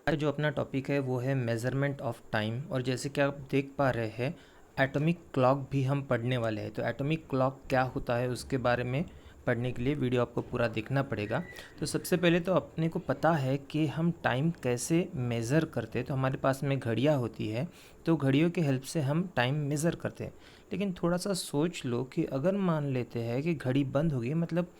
आज जो अपना टॉपिक है वो है मेज़रमेंट ऑफ टाइम। और जैसे कि आप देख पा रहे हैं, एटॉमिक क्लॉक भी हम पढ़ने वाले हैं। तो एटॉमिक क्लॉक क्या होता है उसके बारे में पढ़ने के लिए वीडियो आपको पूरा देखना पड़ेगा। तो सबसे पहले तो अपने को पता है कि हम टाइम कैसे मेज़र करते हैं। तो हमारे पास में घड़ियाँ होती है, तो घड़ियों के हेल्प से हम टाइम मेज़र करते हैं। लेकिन थोड़ा सा सोच लो कि अगर मान लेते हैं कि घड़ी बंद हो गई, मतलब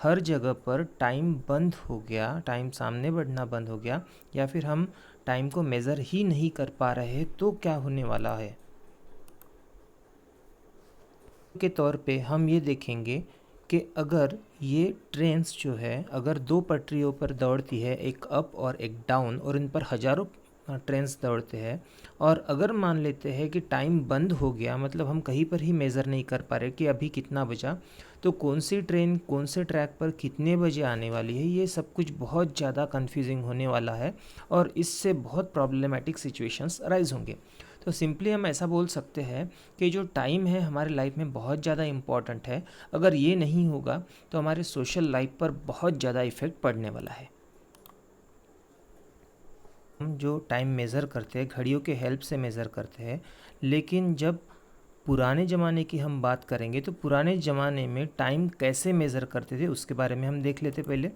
हर जगह पर टाइम बंद हो गया, टाइम सामने बढ़ना बंद हो गया, या फिर हम टाइम को मेज़र ही नहीं कर पा रहे, तो क्या होने वाला है। के तौर पे हम ये देखेंगे कि अगर ये ट्रेन्स जो है, अगर दो पटरियों पर दौड़ती है, एक अप और एक डाउन, और इन पर हज़ारों ट्रेन्स दौड़ते हैं, और अगर मान लेते हैं कि टाइम बंद हो गया, मतलब हम कहीं पर ही मेज़र नहीं कर पा रहे कि अभी कितना बजा, तो कौन सी ट्रेन कौन से ट्रैक पर कितने बजे आने वाली है, ये सब कुछ बहुत ज़्यादा कन्फ्यूजिंग होने वाला है और इससे बहुत प्रॉब्लमेटिक सिचुएशंस अराइज होंगे। तो सिंपली हम ऐसा बोल सकते हैं कि जो टाइम है हमारे लाइफ में बहुत ज़्यादा इम्पॉर्टेंट है। अगर ये नहीं होगा तो हमारे सोशल लाइफ पर बहुत ज़्यादा इफ़ेक्ट पड़ने वाला है। हम जो टाइम मेज़र करते हैं घड़ियों के हेल्प से मेज़र करते हैं, लेकिन जब पुराने ज़माने की हम बात करेंगे तो पुराने ज़माने में टाइम कैसे मेज़र करते थे उसके बारे में हम देख लेते पहले।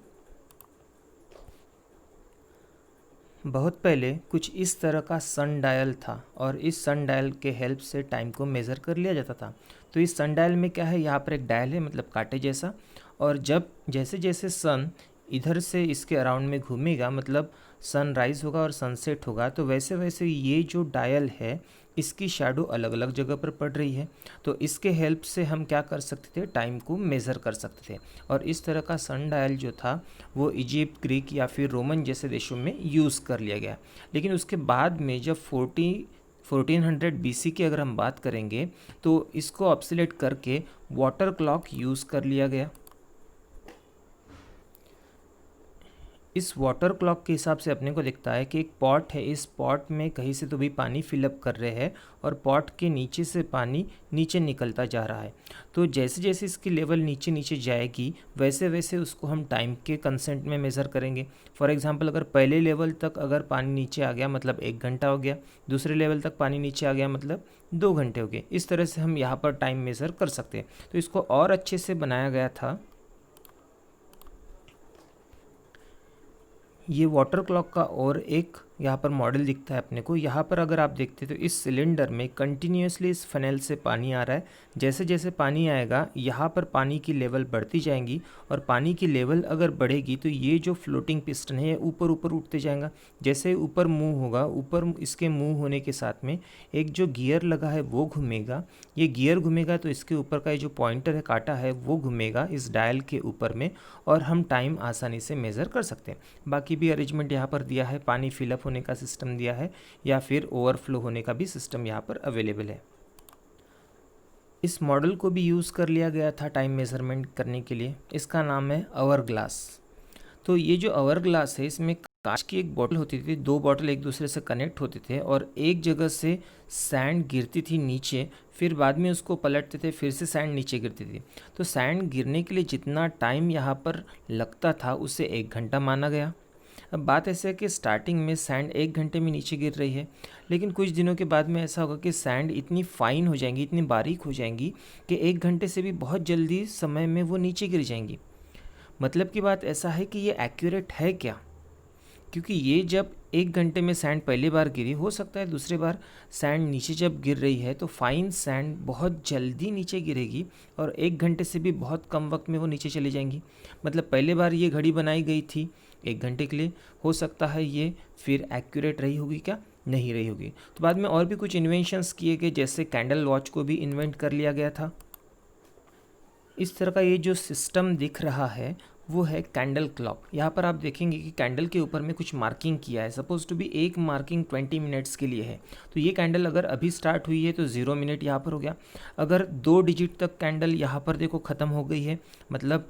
बहुत पहले कुछ इस तरह का सन डायल था और इस सन डायल के हेल्प से टाइम को मेज़र कर लिया जाता था। तो इस सन डायल में क्या है, यहाँ पर एक डायल है, मतलब कांटे जैसा, और जब जैसे जैसे सन इधर से इसके अराउंड में घूमेगा, मतलब सनराइज़ होगा और सनसेट होगा, तो वैसे वैसे ये जो डायल है इसकी शैडो अलग अलग जगह पर पड़ रही है। तो इसके हेल्प से हम क्या कर सकते थे, टाइम को मेज़र कर सकते थे। और इस तरह का सन डायल जो था वो इजिप्ट, ग्रीक या फिर रोमन जैसे देशों में यूज़ कर लिया गया। लेकिन उसके बाद में जब 1400 BC की अगर हम बात करेंगे तो इसको ऑब्सोलेट करके वाटर क्लॉक यूज़ कर लिया गया। इस वाटर क्लॉक के हिसाब से अपने को दिखता है कि एक पॉट है, इस पॉट में कहीं से तो भी पानी फिलअप कर रहे हैं और पॉट के नीचे से पानी नीचे निकलता जा रहा है। तो जैसे जैसे इसकी लेवल नीचे नीचे जाएगी वैसे वैसे उसको हम टाइम के कंसेंट में मेज़र करेंगे। फॉर एग्जांपल अगर पहले लेवल तक अगर पानी नीचे आ गया मतलब 1 घंटा हो गया, दूसरे लेवल तक पानी नीचे आ गया मतलब 2 घंटे हो गए। इस तरह से हम यहाँ पर टाइम मेज़र कर सकते हैं। तो इसको और अच्छे से बनाया गया था। ये वाटर क्लॉक का और एक यहाँ पर मॉडल दिखता है अपने को। यहाँ पर अगर आप देखते तो इस सिलेंडर में कंटिन्यूसली इस फनेल से पानी आ रहा है। जैसे जैसे पानी आएगा यहाँ पर पानी की लेवल बढ़ती जाएंगी, और पानी की लेवल अगर बढ़ेगी तो ये जो फ्लोटिंग पिस्टन है ऊपर ऊपर उठते जाएगा। जैसे ऊपर मूव होगा, ऊपर इसके मूव होने के साथ में एक जो गियर लगा है वो घूमेगा। ये गियर घूमेगा तो इसके ऊपर का ये जो पॉइंटर है, कांटा है, वो घूमेगा इस डायल के ऊपर में, और हम टाइम आसानी से मेज़र कर सकते हैं। बाकी भी अरेंजमेंट यहाँ पर दिया है, पानी फिलअप होने का सिस्टम दिया है या फिर ओवरफ्लो होने का भी सिस्टम यहाँ पर अवेलेबल है। इस मॉडल को भी यूज़ कर लिया गया था टाइम मेज़रमेंट करने के लिए। इसका नाम है आवर ग्लास। तो ये जो आवर ग्लास है इसमें कांच की एक बॉटल होती थी, दो बॉटल एक दूसरे से कनेक्ट होते थे और एक जगह से सैंड गिरती थी नीचे, फिर बाद में उसको पलटते थे, फिर से सैंड नीचे गिरती थी। तो सैंड गिरने के लिए जितना टाइम यहाँ पर लगता था उसे 1 घंटा माना गया। अब बात ऐसे है कि स्टार्टिंग में सैंड 1 घंटे में नीचे गिर रही है, लेकिन कुछ दिनों के बाद में ऐसा होगा कि सैंड इतनी फाइन हो जाएंगी, इतनी बारीक हो जाएंगी कि 1 घंटे से भी बहुत जल्दी समय में वो नीचे गिर जाएंगी। मतलब की बात ऐसा है कि ये एक्यूरेट है क्या, क्योंकि ये जब 1 घंटे में सैंड पहली बार गिरी, हो सकता है दूसरी बार सैंड नीचे जब गिर रही है तो फाइन सैंड बहुत जल्दी नीचे गिरेगी और 1 घंटे से भी बहुत कम वक्त में वो नीचे चली जाएंगी। मतलब पहले बार ये घड़ी बनाई गई थी 1 घंटे के लिए, हो सकता है ये फिर एक्यूरेट रही होगी क्या, नहीं रही होगी। तो बाद में और भी कुछ इन्वेंशंस किए गए, जैसे कैंडल वॉच को भी इन्वेंट कर लिया गया था। इस तरह का ये जो सिस्टम दिख रहा है वो है कैंडल क्लॉक। यहाँ पर आप देखेंगे कि कैंडल के ऊपर में कुछ मार्किंग किया है, सपोज टू बी एक मार्किंग 20 मिनट्स के लिए है। तो ये कैंडल अगर अभी स्टार्ट हुई है तो 0 मिनट यहाँ पर हो गया। अगर 2 डिजिट तक कैंडल यहाँ पर देखो ख़त्म हो गई है, मतलब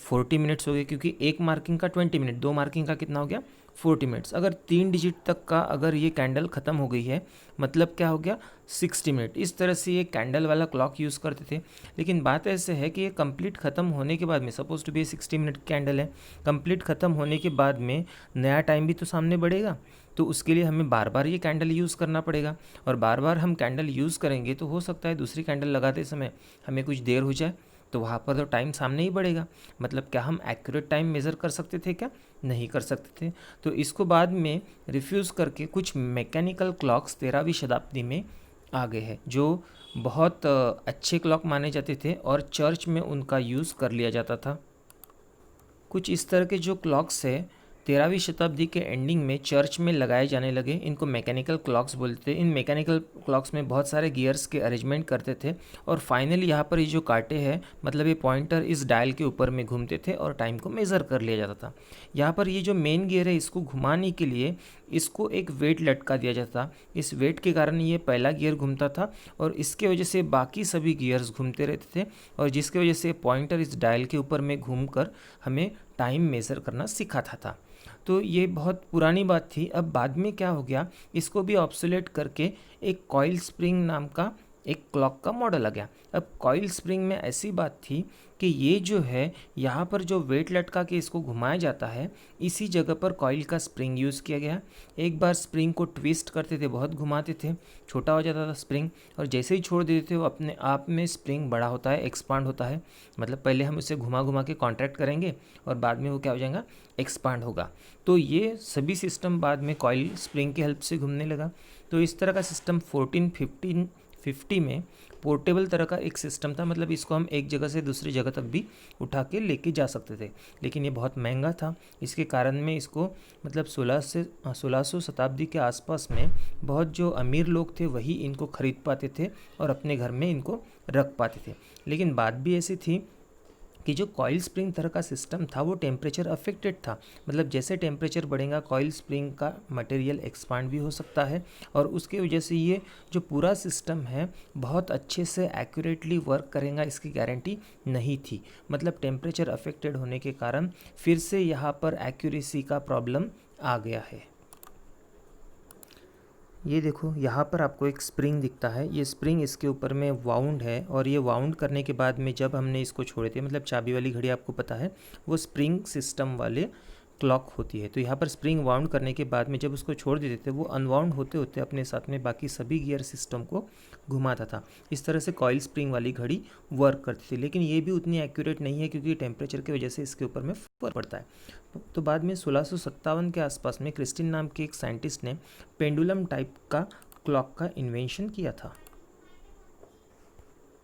40 मिनट्स हो गए, क्योंकि एक मार्किंग का 20 मिनट, दो मार्किंग का कितना हो गया, 40 मिनट्स। अगर 3 डिजिट तक का अगर ये कैंडल ख़त्म हो गई है मतलब क्या हो गया 60 मिनट। इस तरह से ये कैंडल वाला क्लॉक यूज़ करते थे। लेकिन बात ऐसे है कि ये कंप्लीट ख़त्म होने के बाद में, suppose to be 60 minute candle है, कंप्लीट ख़त्म होने के बाद में नया टाइम भी तो सामने बढ़ेगा, तो उसके लिए हमें बार बार ये कैंडल यूज़ करना पड़ेगा। और बार बार हम कैंडल यूज़ करेंगे तो हो सकता है दूसरी कैंडल लगाते समय हमें कुछ देर हो जाए, तो वहाँ पर तो टाइम सामने ही बढ़ेगा। मतलब क्या हम एक्यूरेट टाइम मेज़र कर सकते थे क्या? नहीं कर सकते थे। तो इसको बाद में रिफ्यूज़ करके कुछ मैकेनिकल क्लॉक्स 13वीं शताब्दी में आ गए हैं, जो बहुत अच्छे क्लॉक माने जाते थे और चर्च में उनका यूज़ कर लिया जाता था। कुछ इस तरह के जो क्लॉक्स है 13वीं शताब्दी के एंडिंग में चर्च में लगाए जाने लगे। इनको मैकेनिकल क्लॉक्स बोलते हैं। इन मैकेनिकल क्लॉक्स में बहुत सारे गियर्स के अरेंजमेंट करते थे और फाइनली यहाँ पर ये जो कांटे हैं, मतलब ये पॉइंटर इस डायल के ऊपर में घूमते थे और टाइम को मेज़र कर लिया जाता था। यहाँ पर ये जो मेन गियर है, इसको घुमाने के लिए इसको एक वेट लटका दिया जाता था। इस वेट के कारण ये पहला गियर घूमता था और इसके वजह से बाकी सभी गियर्स घूमते रहते थे और जिसकी वजह से पॉइंटर इस डायल के ऊपर में घूमकर हमें टाइम मेज़र करना सिखाता था। तो ये बहुत पुरानी बात थी। अब बाद में क्या हो गया, इसको भी ऑब्सोलेट करके एक कॉइल स्प्रिंग नाम का एक क्लॉक का मॉडल आ गया। अब कॉइल स्प्रिंग में ऐसी बात थी कि ये जो है यहाँ पर जो वेट लटका के इसको घुमाया जाता है, इसी जगह पर कॉइल का स्प्रिंग यूज़ किया गया। एक बार स्प्रिंग को ट्विस्ट करते थे, बहुत घुमाते थे, छोटा हो जाता था स्प्रिंग, और जैसे ही छोड़ देते थे वो अपने आप में स्प्रिंग बड़ा होता है, एक्सपांड होता है। मतलब पहले हम इसे घुमा घुमा के कॉन्ट्रैक्ट करेंगे और बाद में वो क्या हो जाएगा, एक्सपांड होगा। तो ये सभी सिस्टम बाद में कॉइल स्प्रिंग की हेल्प से घूमने लगा। तो इस तरह का सिस्टम 1450 में पोर्टेबल तरह का एक सिस्टम था। मतलब इसको हम एक जगह से दूसरी जगह तक भी उठा के लेके जा सकते थे, लेकिन ये बहुत महंगा था। इसके कारण में इसको मतलब 1600 शताब्दी के आसपास में बहुत जो अमीर लोग थे वही इनको खरीद पाते थे और अपने घर में इनको रख पाते थे। लेकिन बात भी ऐसी थी कि जो कॉइल स्प्रिंग तरह का सिस्टम था वो टेम्परेचर अफेक्टेड था। मतलब जैसे टेम्परेचर बढ़ेगा कॉइल स्प्रिंग का मटेरियल एक्सपांड भी हो सकता है और उसकी वजह से ये जो पूरा सिस्टम है बहुत अच्छे से एक्यूरेटली वर्क करेगा, इसकी गारंटी नहीं थी। मतलब टेम्परेचर अफेक्टेड होने के कारण फिर से यहाँ पर एक्यूरेसी का प्रॉब्लम आ गया है। ये देखो यहाँ पर आपको एक स्प्रिंग दिखता है, ये स्प्रिंग इसके ऊपर में वाउंड है और ये वाउंड करने के बाद में जब हमने इसको छोड़े थे, मतलब चाबी वाली घड़ी आपको पता है वो स्प्रिंग सिस्टम वाले क्लॉक होती है। तो यहाँ पर स्प्रिंग वाउंड करने के बाद में जब उसको छोड़ देते थे वो अनवाउंड होते होते अपने साथ में बाकी सभी गियर सिस्टम को घुमाता था। इस तरह से कॉइल स्प्रिंग वाली घड़ी वर्क करती थी, लेकिन ये भी उतनी एक्यूरेट नहीं है क्योंकि टेम्परेचर की वजह से इसके ऊपर में फर्क पड़ता है। तो बाद में 1657 के आसपास में क्रिस्टिन नाम के एक साइंटिस्ट ने पेंडुलम टाइप का क्लॉक का इन्वेंशन किया था।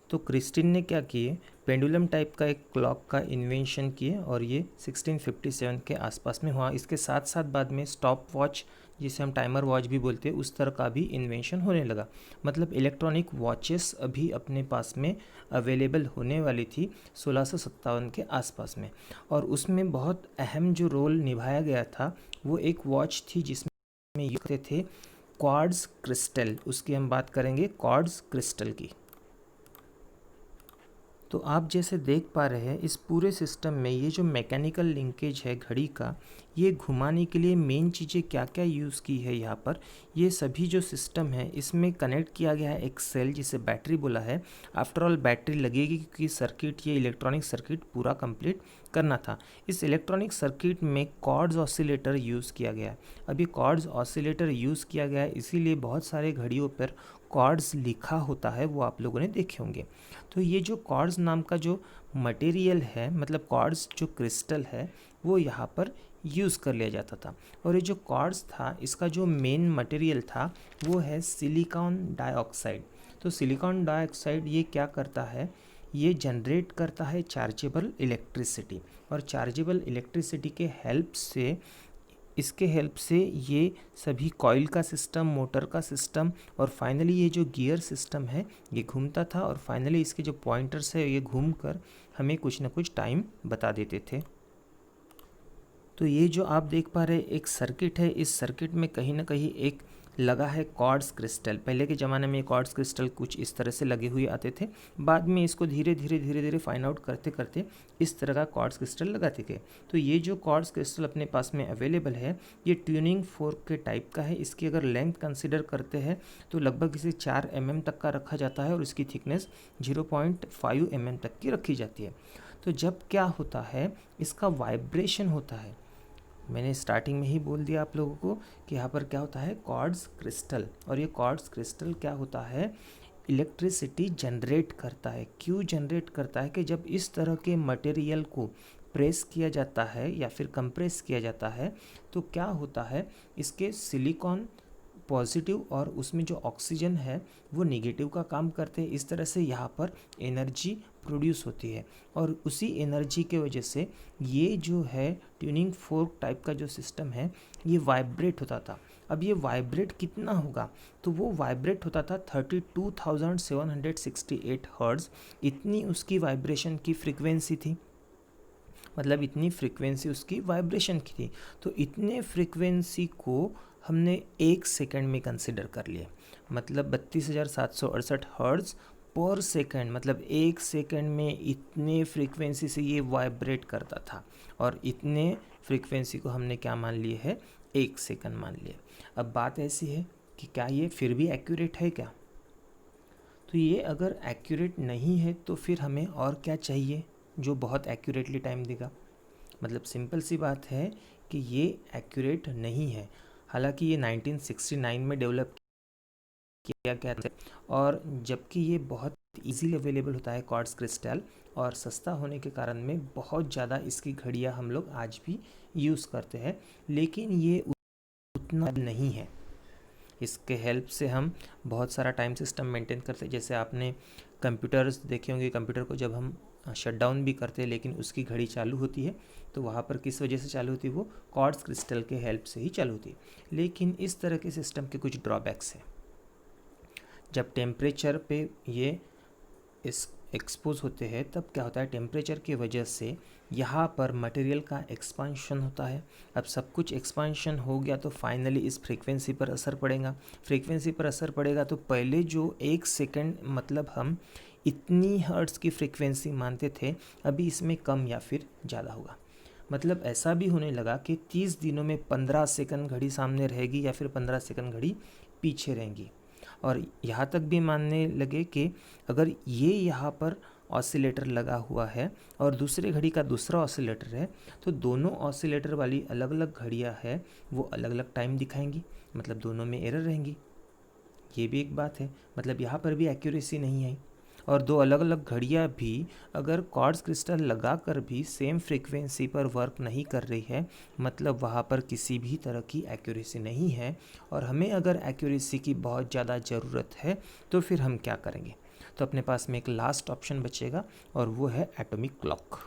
तो क्रिस्टिन ने क्या किए, पेंडुलम टाइप का एक क्लॉक का इन्वेंशन किए और ये 1657 के आसपास में हुआ। इसके साथ साथ बाद में स्टॉप वॉच, जिसे हम टाइमर वॉच भी बोलते हैं, उस तरह का भी इन्वेंशन होने लगा। मतलब इलेक्ट्रॉनिक वॉचेस अभी अपने पास में अवेलेबल होने वाली थी 1657 के आसपास में। और उसमें बहुत अहम जो रोल निभाया गया था वो एक वॉच थी जिसमें यूज करते थे क्वार्ट्ज क्रिस्टल। उसकी हम बात करेंगे क्वार्ट्ज क्रिस्टल की। तो आप जैसे देख पा रहे हैं इस पूरे सिस्टम में ये जो मैकेनिकल लिंकेज है घड़ी का, ये घुमाने के लिए मेन चीज़ें क्या क्या यूज़ की है यहाँ पर, ये सभी जो सिस्टम है इसमें कनेक्ट किया गया है एक सेल जिसे बैटरी बोला है। आफ्टर ऑल बैटरी लगेगी क्योंकि सर्किट, ये इलेक्ट्रॉनिक सर्किट पूरा कंप्लीट करना था। इस इलेक्ट्रॉनिक सर्किट में कॉर्ड्स ऑसिलेटर यूज़ किया गया है। अभी कॉर्ड्स ऑसिलेटर यूज़ किया गया है इसीलिए बहुत सारे घड़ियों पर कॉर्ड्स लिखा होता है, वो आप लोगों ने देखे होंगे। तो ये जो कॉर्ड्स नाम का जो मटेरियल है, मतलब कॉर्ड्स जो क्रिस्टल है, वो यहाँ पर यूज़ कर लिया जाता था। और ये जो कॉर्ड्स था इसका जो मेन मटेरियल था वो है सिलिकॉन डाइऑक्साइड। तो सिलिकॉन डाइऑक्साइड ये क्या करता है, ये जनरेट करता है चार्जेबल इलेक्ट्रिसिटी, और चार्जेबल इलेक्ट्रिसिटी के हेल्प से, इसके हेल्प से ये सभी कॉइल का सिस्टम, मोटर का सिस्टम और फाइनली ये जो गियर सिस्टम है ये घूमता था और फाइनली इसके जो पॉइंटर्स है ये घूमकर हमें कुछ ना कुछ टाइम बता देते थे। तो ये जो आप देख पा रहे एक सर्किट है, इस सर्किट में कहीं ना कहीं एक लगा है क्वार्ट्ज क्रिस्टल। पहले के ज़माने में क्वार्ट्ज क्रिस्टल कुछ इस तरह से लगे हुए आते थे, बाद में इसको धीरे धीरे फाइंड आउट करते करते इस तरह का क्वार्ट्ज क्रिस्टल लगाते गए। तो ये जो क्वार्ट्ज क्रिस्टल अपने पास में अवेलेबल है, ये ट्यूनिंग फोर्क के टाइप का है। इसकी अगर लेंथ कंसिडर करते हैं तो लगभग इसे 4 mm तक का रखा जाता है और इसकी थिकनेस 0.5 mm तक की रखी जाती है। तो जब क्या होता है, इसका वाइब्रेशन होता है। मैंने स्टार्टिंग में ही बोल दिया आप लोगों को कि यहाँ पर क्या होता है, क्वार्ट्ज क्रिस्टल। और ये क्वार्ट्ज क्रिस्टल क्या होता है, इलेक्ट्रिसिटी जनरेट करता है। क्यों जनरेट करता है कि जब इस तरह के मटेरियल को प्रेस किया जाता है या फिर कंप्रेस किया जाता है तो क्या होता है, इसके सिलिकॉन पॉजिटिव और उसमें जो ऑक्सीजन है वो नेगेटिव का काम करते हैं। इस तरह से यहाँ पर एनर्जी प्रोड्यूस होती है और उसी एनर्जी के वजह से ये जो है ट्यूनिंग फोर्क टाइप का जो सिस्टम है ये वाइब्रेट होता था। अब ये वाइब्रेट कितना होगा, तो वो वाइब्रेट होता था 32,768 हर्ट्ज। इतनी उसकी वाइब्रेशन की फ्रीक्वेंसी थी, मतलब इतनी फ्रीक्वेंसी उसकी वाइब्रेशन की थी। तो इतने फ्रीक्वेंसी को हमने 1 सेकंड में कंसिडर कर लिए, मतलब 32,768 हर्ट्ज पर सेकंड, मतलब 1 सेकंड में इतने फ्रीक्वेंसी से ये वाइब्रेट करता था। और इतने फ्रीक्वेंसी को हमने क्या मान लिए है, 1 सेकंड मान लिए। अब बात ऐसी है कि क्या ये फिर भी एक्यूरेट है क्या? तो ये अगर एक्यूरेट नहीं है तो फिर हमें और क्या चाहिए जो बहुत एक्यूरेटली टाइम देगा? मतलब सिंपल सी बात है कि ये एक्यूरेट नहीं है। हालांकि ये 1969 में डेवलप किया गया था और जबकि ये बहुत इजीली अवेलेबल होता है क्वार्ट्ज क्रिस्टल और सस्ता होने के कारण में बहुत ज़्यादा इसकी घड़ियाँ हम लोग आज भी यूज़ करते हैं, लेकिन ये उतना नहीं है। इसके हेल्प से हम बहुत सारा टाइम सिस्टम मेंटेन करते हैं। जैसे आपने कंप्यूटर्स देखे होंगे, कंप्यूटर को जब हम शट डाउन भी करते हैं लेकिन उसकी घड़ी चालू होती है, तो वहाँ पर किस वजह से चालू होती है, वो क्वार्ट्ज क्रिस्टल के हेल्प से ही चालू होती है। लेकिन इस तरह के सिस्टम के कुछ ड्रॉबैक्स हैं। जब टेम्परेचर पे ये इस एक्सपोज होते हैं तब क्या होता है, टेम्परेचर की वजह से यहाँ पर मटेरियल का एक्सपांशन होता है। अब सब कुछ एक्सपांशन हो गया तो फाइनली इस फ्रीक्वेंसी पर असर पड़ेगा। फ्रीक्वेंसी पर असर पड़ेगा तो पहले जो 1 सेकंड, मतलब हम इतनी हर्ट्ज़ की फ्रीक्वेंसी मानते थे, अभी इसमें कम या फिर ज़्यादा होगा। मतलब ऐसा भी होने लगा कि 30 दिनों में 15 सेकंड घड़ी सामने रहेगी या फिर 15 सेकंड घड़ी पीछे रहेंगी। और यहाँ तक भी मानने लगे कि अगर ये यहाँ पर ऑसिलेटर लगा हुआ है और दूसरे घड़ी का दूसरा ऑसिलेटर है, तो दोनों ऑसिलेटर वाली अलग अलग घड़ियाँ है वो अलग अलग टाइम दिखाएंगी, मतलब दोनों में एरर रहेंगी। ये भी एक बात है, मतलब यहाँ पर भी एक्यूरेसी नहीं आई। और दो अलग अलग घड़ियाँ भी अगर क्वार्ट्ज क्रिस्टल लगा कर भी सेम फ्रीक्वेंसी पर वर्क नहीं कर रही है, मतलब वहाँ पर किसी भी तरह की एक्यूरेसी नहीं है। और हमें अगर एक्यूरेसी की बहुत ज़्यादा ज़रूरत है तो फिर हम क्या करेंगे? तो अपने पास में एक लास्ट ऑप्शन बचेगा और वो है एटॉमिक क्लॉक।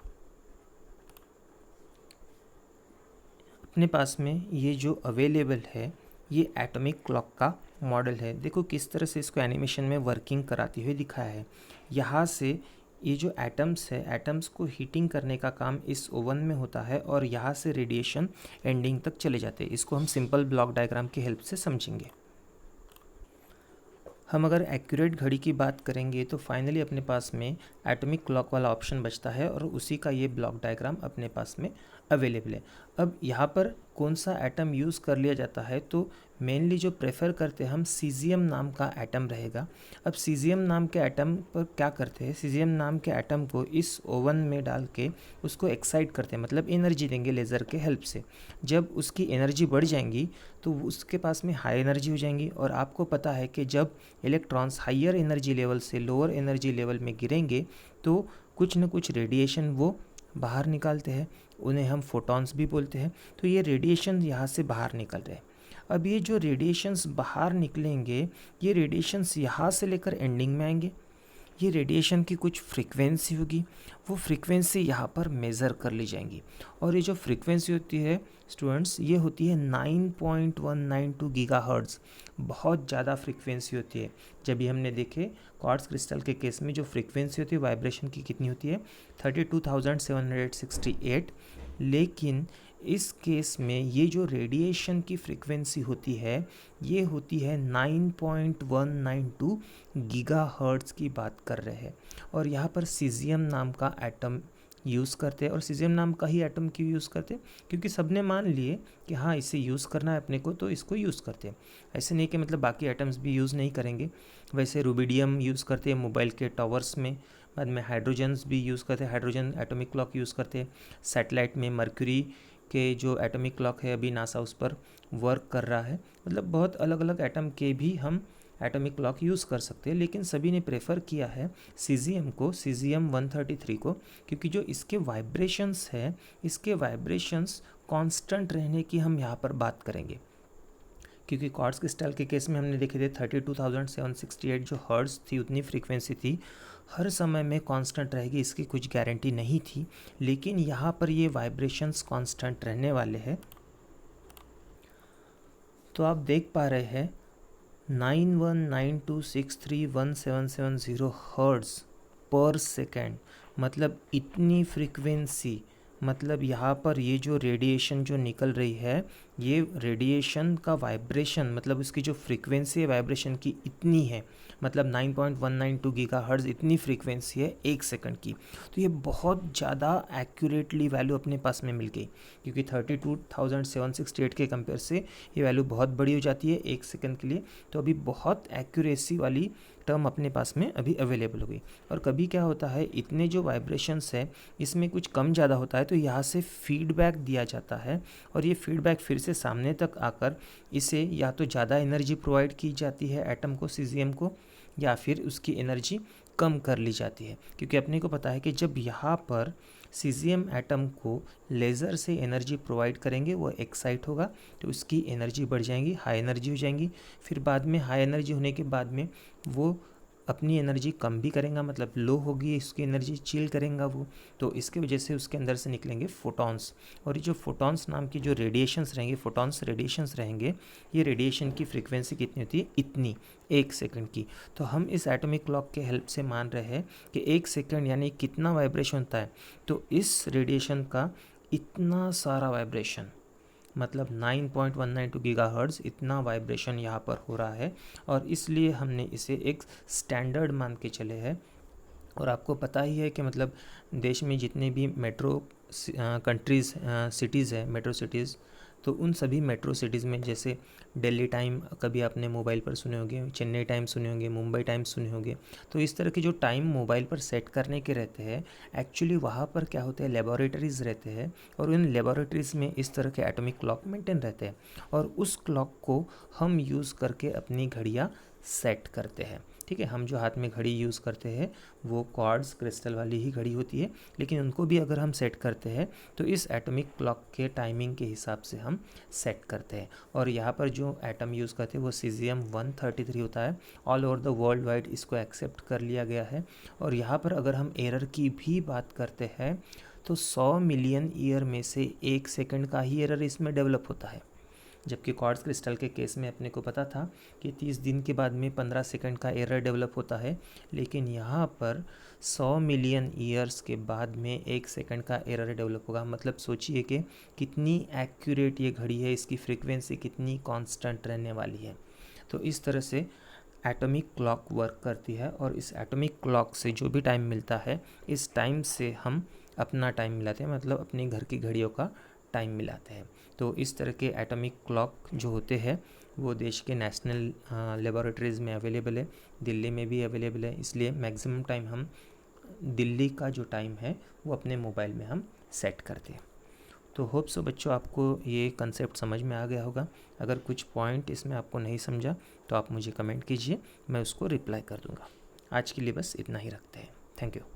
अपने पास में ये जो अवेलेबल है ये एटॉमिक क्लॉक का मॉडल है। देखो किस तरह से इसको एनिमेशन में वर्किंग कराती हुई दिखाया है। यहाँ से ये जो एटम्स है, एटम्स को हीटिंग करने का काम इस ओवन में होता है और यहाँ से रेडिएशन एंडिंग तक चले जाते हैं। इसको हम सिंपल ब्लॉक डायग्राम की हेल्प से समझेंगे। हम अगर एक्यूरेट घड़ी की बात करेंगे तो फाइनली अपने पास में एटॉमिक क्लॉक वाला ऑप्शन बचता है और उसी का ये ब्लॉक डायग्राम अपने पास में अवेलेबल है। अब यहाँ पर कौन सा एटम यूज़ कर लिया जाता है, तो मेनली जो प्रेफर करते हैं हम सीजियम नाम का एटम रहेगा। अब सीजियम नाम के एटम पर क्या करते हैं, सीजियम नाम के एटम को इस ओवन में डाल के उसको एक्साइट करते हैं, मतलब एनर्जी देंगे लेज़र के हेल्प से। जब उसकी एनर्जी बढ़ जाएंगी तो उसके पास में हाई एनर्जी हो जाएंगी। और आपको पता है कि जब इलेक्ट्रॉन्स हायर एनर्जी लेवल से लोअर एनर्जी लेवल में गिरेंगे तो कुछ न कुछ रेडिएशन वो बाहर निकालते हैं, उन्हें हम फोटॉन्स भी बोलते हैं। तो ये रेडिएशन यहाँ से बाहर निकल रहे हैं। अब ये जो रेडिएशंस बाहर निकलेंगे, ये रेडिएशंस यहाँ से लेकर एंडिंग में आएंगे। ये रेडिएशन की कुछ फ्रीक्वेंसी होगी, वो फ्रीक्वेंसी यहाँ पर मेज़र कर ली जाएंगी। और ये जो फ्रीक्वेंसी होती है स्टूडेंट्स, ये होती है 9.192 गीगाहर्ट्ज़। बहुत ज़्यादा फ्रीक्वेंसी होती है। जब भी हमने देखे क्वार्ट्ज क्रिस्टल के केस में जो फ्रीक्वेंसी होती है वाइब्रेशन की कितनी होती है, 32,768। लेकिन इस केस में ये जो रेडिएशन की फ्रीक्वेंसी होती है ये होती है 9.192 गीगाहर्ट्ज़ की बात कर रहे हैं। और यहाँ पर सीज़ियम नाम का एटम यूज़ करते हैं। और सीज़ियम नाम का ही एटम क्यों यूज़ करते हैं? क्योंकि सबने मान लिए कि हाँ इसे यूज़ करना है अपने को, तो इसको यूज़ करते हैं। ऐसे नहीं कि मतलब बाकी एटम्स भी यूज़ नहीं करेंगे। वैसे रुबिडियम यूज़ करते हैं मोबाइल के टावर्स में, बाद में हाइड्रोजन्स भी यूज़ करते हैं, हाइड्रोजन एटॉमिक क्लॉक यूज़ करते हैं। सैटेलाइट में मर्क्यूरी के जो एटॉमिक क्लॉक है अभी नासा उस पर वर्क कर रहा है। मतलब बहुत अलग अलग एटम के भी हम एटॉमिक क्लॉक यूज़ कर सकते हैं, लेकिन सभी ने प्रेफर किया है सीज़ियम को, सीज़ियम 133 को, क्योंकि जो इसके वाइब्रेशंस है, इसके वाइब्रेशंस कांस्टेंट रहने की हम यहाँ पर बात करेंगे। क्योंकि क्वार्ट्ज क्रिस्टल के केस में हमने देखे थे 32,768 जो हर्ट्ज़ थी उतनी फ्रीक्वेंसी थी, हर समय में कांस्टेंट रहेगी इसकी कुछ गारंटी नहीं थी। लेकिन यहाँ पर ये वाइब्रेशंस कांस्टेंट रहने वाले हैं। तो आप देख पा रहे हैं 9192631770 हर्ट्ज़ पर सेकेंड, मतलब इतनी फ्रीक्वेंसी, मतलब यहाँ पर ये जो रेडिएशन जो निकल रही है ये रेडिएशन का वाइब्रेशन, मतलब उसकी जो फ्रीक्वेंसी है वाइब्रेशन की इतनी है, मतलब 9.192 गीगाहर्ट्ज़ इतनी फ्रीक्वेंसी है एक सेकंड की। तो ये बहुत ज़्यादा एक्यूरेटली वैल्यू अपने पास में मिल गई, क्योंकि 32,768 के कंपेयर से ये वैल्यू बहुत बड़ी हो जाती है एक सेकंड के लिए। तो अभी बहुत एक्यूरेसी वाली टर्म अपने पास में अभी अवेलेबल हो गई। और कभी क्या होता है, इतने जो वाइब्रेशंस है इसमें कुछ कम ज़्यादा होता है तो यहाँ से फीडबैक दिया जाता है, और ये फीडबैक फिर से सामने तक आकर इसे या तो ज़्यादा एनर्जी प्रोवाइड की जाती है एटम को, सीज़ियम को, या फिर उसकी एनर्जी कम कर ली जाती है। क्योंकि अपने को पता है कि जब यहाँ पर सीज़ियम एटम को लेज़र से एनर्जी प्रोवाइड करेंगे वो एक्साइट होगा तो उसकी एनर्जी बढ़ जाएंगी, हाई एनर्जी हो जाएंगी। फिर बाद में हाई एनर्जी होने के बाद में वो अपनी एनर्जी कम भी करेगा, मतलब लो होगी इसकी एनर्जी, चिल करेगा वो। तो इसके वजह से उसके अंदर से निकलेंगे फोटॉन्स, और ये जो फोटॉन्स नाम की जो रेडिएशंस रहेंगे, फोटॉन्स रेडिएशंस रहेंगे, ये रेडिएशन की फ्रीक्वेंसी कितनी होती है? इतनी, एक सेकंड की। तो हम इस एटॉमिक क्लॉक के हेल्प से मान रहे हैं कि एक सेकंड यानी कितना वाइब्रेशन होता है, तो इस रेडिएशन का इतना सारा वाइब्रेशन, मतलब 9.192 गीगाहर्ट्ज़ इतना वाइब्रेशन यहाँ पर हो रहा है। और इसलिए हमने इसे एक स्टैंडर्ड मान के चले हैं। और आपको पता ही है कि मतलब देश में जितने भी मेट्रो कंट्रीज़ सिटीज़ है, मेट्रो सिटीज़, तो उन सभी मेट्रो सिटीज़ में जैसे दिल्ली टाइम कभी आपने मोबाइल पर सुने होंगे, चेन्नई टाइम सुने होंगे, मुंबई टाइम सुने होंगे। तो इस तरह के जो टाइम मोबाइल पर सेट करने के रहते हैं, एक्चुअली वहाँ पर क्या होते हैं, लेबोरेटरीज़ रहते हैं, और उन लेबोरेटरीज़ में इस तरह के एटॉमिक क्लॉक मेंटेन रहते हैं, और उस क्लॉक को हम यूज़ करके अपनी घड़ियाँ सेट करते हैं। ठीक है, हम जो हाथ में घड़ी यूज़ करते हैं वो क्वार्ट्ज क्रिस्टल वाली ही घड़ी होती है, लेकिन उनको भी अगर हम सेट करते हैं तो इस एटॉमिक क्लॉक के टाइमिंग के हिसाब से हम सेट करते हैं। और यहाँ पर जो एटम यूज़ करते हैं वो सीज़ियम 133 होता है। All over the world wide इसको एक्सेप्ट कर लिया गया है। और यहाँ पर अगर हम एरर की भी बात करते हैं तो 100 मिलियन ईयर में से एक सेकंड का ही एरर इसमें डेवलप होता है, जबकि क्वार्ट्ज क्रिस्टल के केस में अपने को पता था कि 30 दिन के बाद में 15 सेकंड का एरर डेवलप होता है। लेकिन यहाँ पर 100 मिलियन ईयर्स के बाद में एक सेकंड का एरर डेवलप होगा। मतलब सोचिए कि कितनी एक्यूरेट ये घड़ी है, इसकी फ्रीक्वेंसी कितनी कांस्टेंट रहने वाली है। तो इस तरह से एटॉमिक क्लॉक वर्क करती है, और इस एटॉमिक क्लॉक से जो भी टाइम मिलता है इस टाइम से हम अपना टाइम मिलाते हैं, मतलब अपने घर की घड़ियों का टाइम मिलाते हैं। तो इस तरह के एटॉमिक क्लॉक जो होते हैं वो देश के नेशनल लेबोरेटरीज़ में अवेलेबल है, दिल्ली में भी अवेलेबल है। इसलिए मैक्सिमम टाइम हम दिल्ली का जो टाइम है वो अपने मोबाइल में हम सेट करते हैं। तो होप सो बच्चों आपको ये कंसेप्ट समझ में आ गया होगा। अगर कुछ पॉइंट इसमें आपको नहीं समझा तो आप मुझे कमेंट कीजिए, मैं उसको रिप्लाई कर दूँगा। आज के लिए बस इतना ही रखते हैं। Thank you.